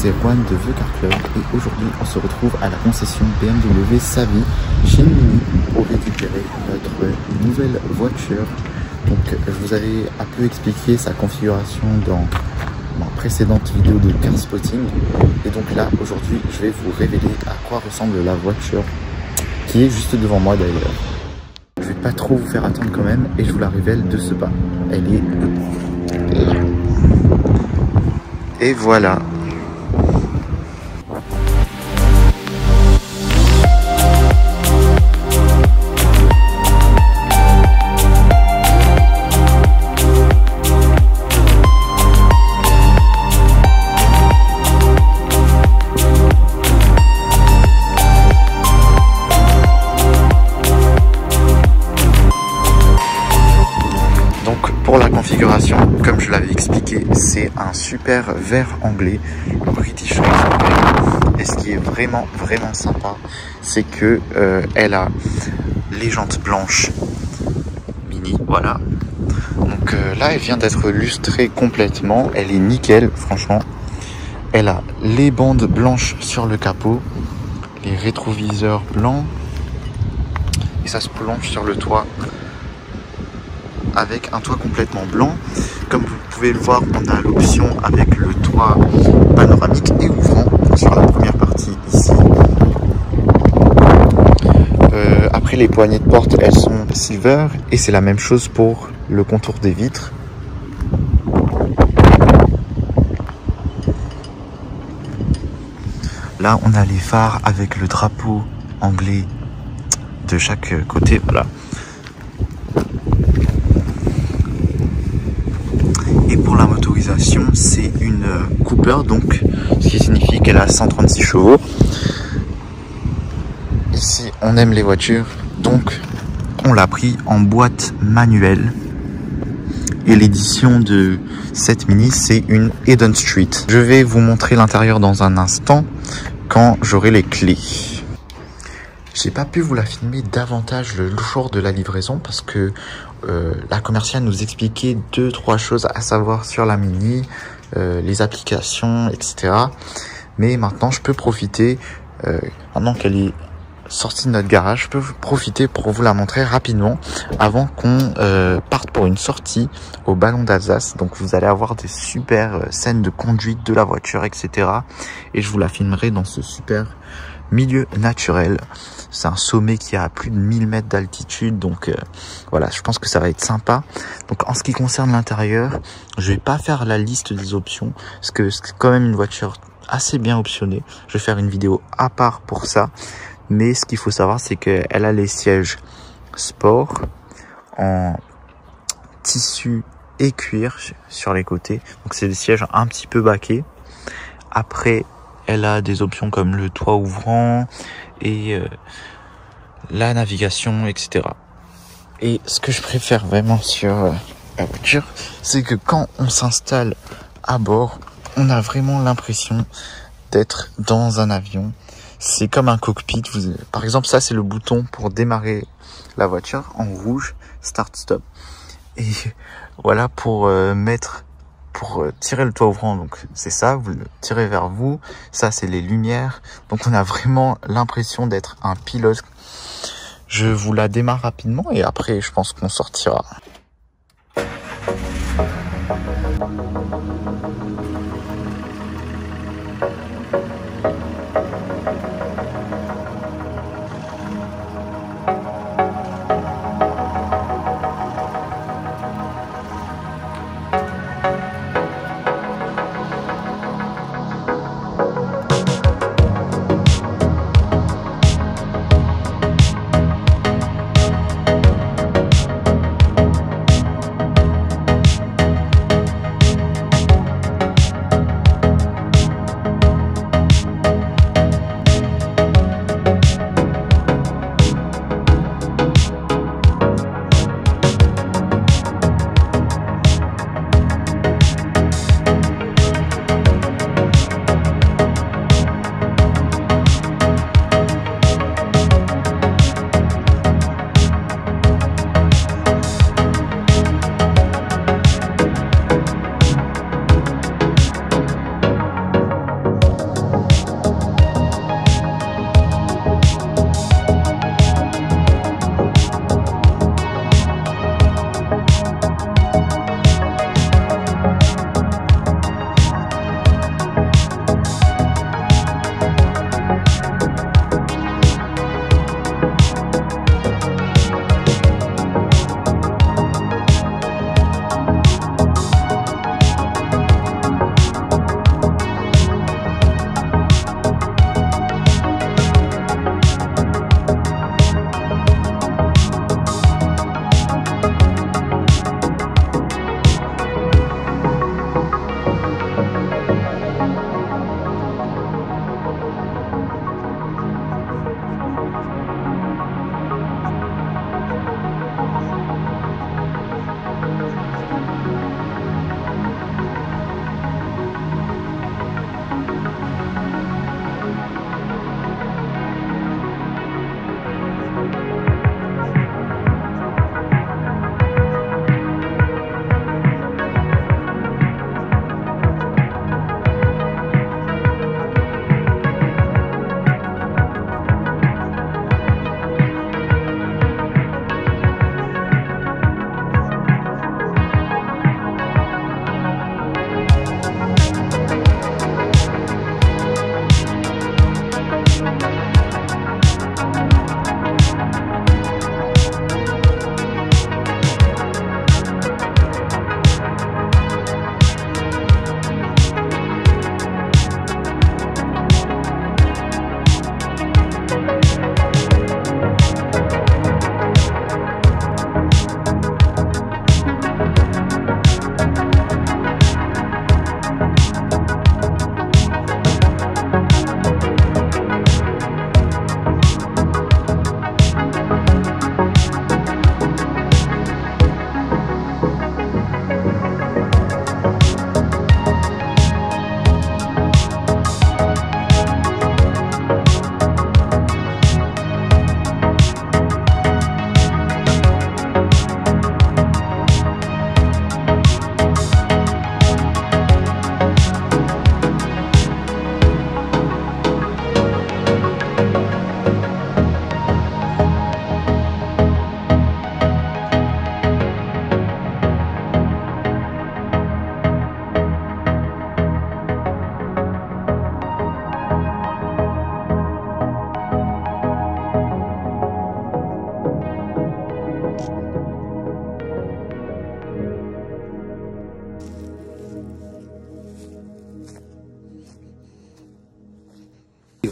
c'est Juan de The Car Club et aujourd'hui on se retrouve à la concession BMW Savy chez Mini pour récupérer notre nouvelle voiture. Donc je vous avais un peu expliqué sa configuration dans ma précédente vidéo de car spotting et donc là aujourd'hui je vais vous révéler à quoi ressemble la voiture qui est juste devant moi d'ailleurs. Je vais pas trop vous faire attendre quand même et je vous la révèle de ce pas. Elle est là. Et voilà. Pour la configuration, comme je l'avais expliqué, c'est un super vert anglais, British Racing. Et ce qui est vraiment sympa, c'est que elle a les jantes blanches Mini, voilà. Donc là, elle vient d'être lustrée complètement, elle est nickel, franchement. Elle a les bandes blanches sur le capot, les rétroviseurs blancs, et ça se prolonge sur le toit. Avec un toit complètement blanc. Comme vous pouvez le voir, on a l'option avec le toit panoramique et ouvrant sur la première partie ici. Après, les poignées de porte, elles sont silver et c'est la même chose pour le contour des vitres. Là, on a les phares avec le drapeau anglais de chaque côté, voilà. Et pour la motorisation, c'est une Cooper, donc ce qui signifie qu'elle a 136 chevaux. Ici, on aime les voitures, donc on l'a pris en boîte manuelle. Et l'édition de cette Mini, c'est une Eden Street. Je vais vous montrer l'intérieur dans un instant, quand j'aurai les clés. J'ai pas pu vous la filmer davantage le jour de la livraison parce que la commerciale nous expliquait 2-3 choses à savoir sur la Mini, les applications, etc. Mais maintenant, je peux profiter, maintenant qu'elle est sortie de notre garage, je peux profiter pour vous la montrer rapidement avant qu'on parte pour une sortie au Ballon d'Alsace. Donc vous allez avoir des super scènes de conduite de la voiture, etc. Et je vous la filmerai dans ce super milieu naturel. C'est un sommet qui a plus de 1000 mètres d'altitude, donc voilà, je pense que ça va être sympa. Donc en ce qui concerne l'intérieur, je vais pas faire la liste des options, parce que c'est quand même une voiture assez bien optionnée. Je vais faire une vidéo à part pour ça, mais ce qu'il faut savoir, c'est qu'elle a les sièges sport en tissu et cuir sur les côtés, donc c'est des sièges un petit peu baquets. Après, elle a des options comme le toit ouvrant et la navigation, etc. Et ce que je préfère vraiment sur la voiture, c'est que quand on s'installe à bord, on a vraiment l'impression d'être dans un avion. C'est comme un cockpit. Par exemple, ça c'est le bouton pour démarrer la voiture en rouge, start stop. Et voilà pour tirer le toit ouvrant, donc c'est ça, vous le tirez vers vous, ça c'est les lumières, donc on a vraiment l'impression d'être un pilote. Je vous la démarre rapidement et après je pense qu'on sortira.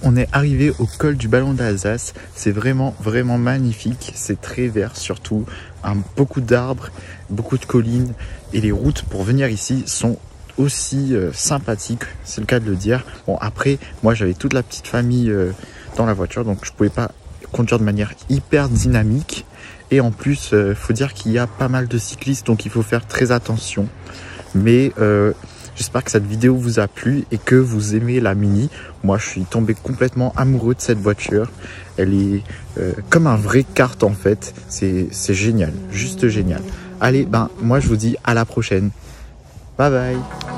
on est arrivé au col du Ballon d'Alsace. C'est vraiment magnifique. C'est très vert surtout. Beaucoup d'arbres, beaucoup de collines. Et les routes pour venir ici sont aussi sympathiques, c'est le cas de le dire. Bon, après, moi j'avais toute la petite famille dans la voiture, donc je pouvais pas conduire de manière hyper dynamique. Et en plus, faut dire qu'il y a pas mal de cyclistes, donc il faut faire très attention. Mais j'espère que cette vidéo vous a plu et que vous aimez la Mini. Moi, je suis tombé complètement amoureux de cette voiture. Elle est comme un vrai kart en fait. C'est génial, juste génial. Allez, moi je vous dis à la prochaine. Bye bye.